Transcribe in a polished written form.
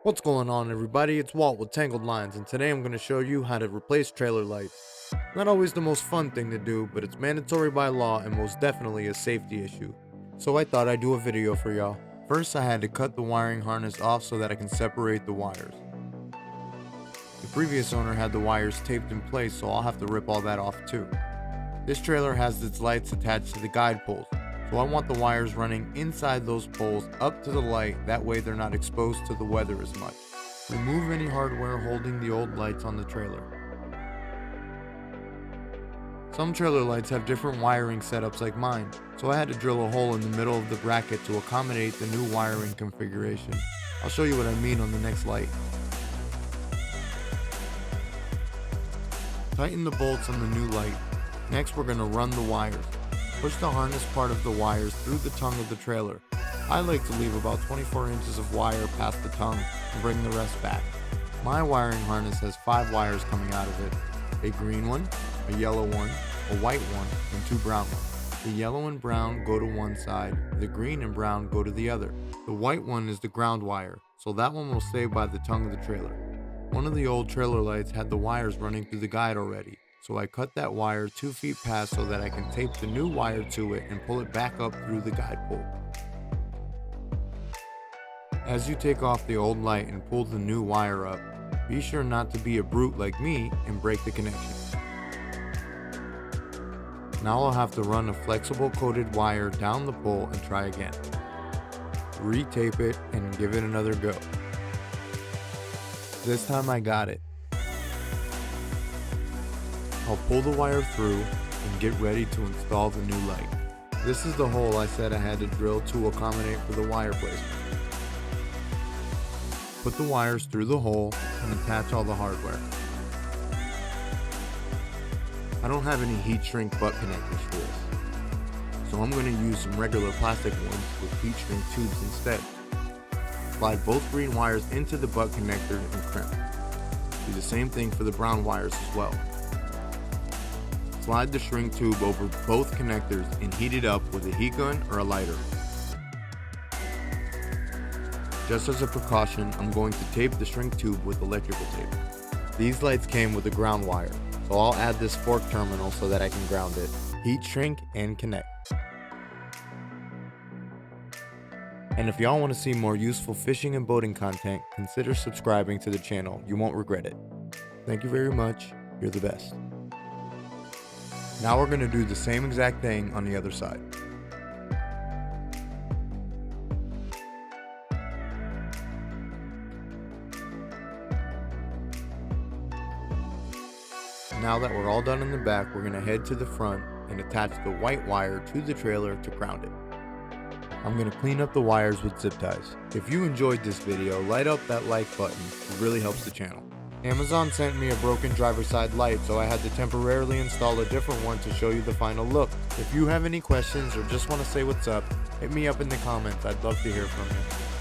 What's going on, everybody? It's Walt with Tangled Lines, and today I'm going to show you how to replace trailer lights. Not always the most fun thing to do, but it's mandatory by law and most definitely a safety issue. So I thought I'd do a video for y'all. First, I had to cut the wiring harness off so that I can separate the wires. The previous owner had the wires taped in place, so I'll have to rip all that off too. This trailer has its lights attached to the guide poles, so I want the wires running inside those poles up to the light, that way they're not exposed to the weather as much. Remove any hardware holding the old lights on the trailer. Some trailer lights have different wiring setups like mine, so I had to drill a hole in the middle of the bracket to accommodate the new wiring configuration. I'll show you what I mean on the next light. Tighten the bolts on the new light. Next, we're going to run the wires. Push the harness part of the wires through the tongue of the trailer. I like to leave about 24 inches of wire past the tongue and bring the rest back. My wiring harness has 5 wires coming out of it. A green one, a yellow one, a white one, and 2 brown ones. The yellow and brown go to one side, the green and brown go to the other. The white one is the ground wire, so that one will stay by the tongue of the trailer. One of the old trailer lights had the wires running through the guide already, so I cut that wire 2 feet past so that I can tape the new wire to it and pull it back up through the guide pole. As you take off the old light and pull the new wire up, be sure not to be a brute like me and break the connection. Now I'll have to run a flexible coated wire down the pole and try again. Retape it and give it another go. This time I got it. I'll pull the wire through and get ready to install the new light. This is the hole I said I had to drill to accommodate for the wire placement. Put the wires through the hole and attach all the hardware. I don't have any heat shrink butt connectors for this, so I'm going to use some regular plastic ones with heat shrink tubes instead. Slide both green wires into the butt connector and crimp. Do the same thing for the brown wires as well. Slide the shrink tube over both connectors and heat it up with a heat gun or a lighter. Just as a precaution, I'm going to tape the shrink tube with electrical tape. These lights came with a ground wire, so I'll add this fork terminal so that I can ground it, heat shrink, and connect. And if y'all want to see more useful fishing and boating content, consider subscribing to the channel. You won't regret it. Thank you very much. You're the best. Now we're going to do the same exact thing on the other side. Now that we're all done in the back, we're going to head to the front and attach the white wire to the trailer to ground it. I'm going to clean up the wires with zip ties. If you enjoyed this video, light up that like button. It really helps the channel. Amazon sent me a broken driver's side light, so I had to temporarily install a different one to show you the final look. If you have any questions or just want to say what's up, hit me up in the comments. I'd love to hear from you.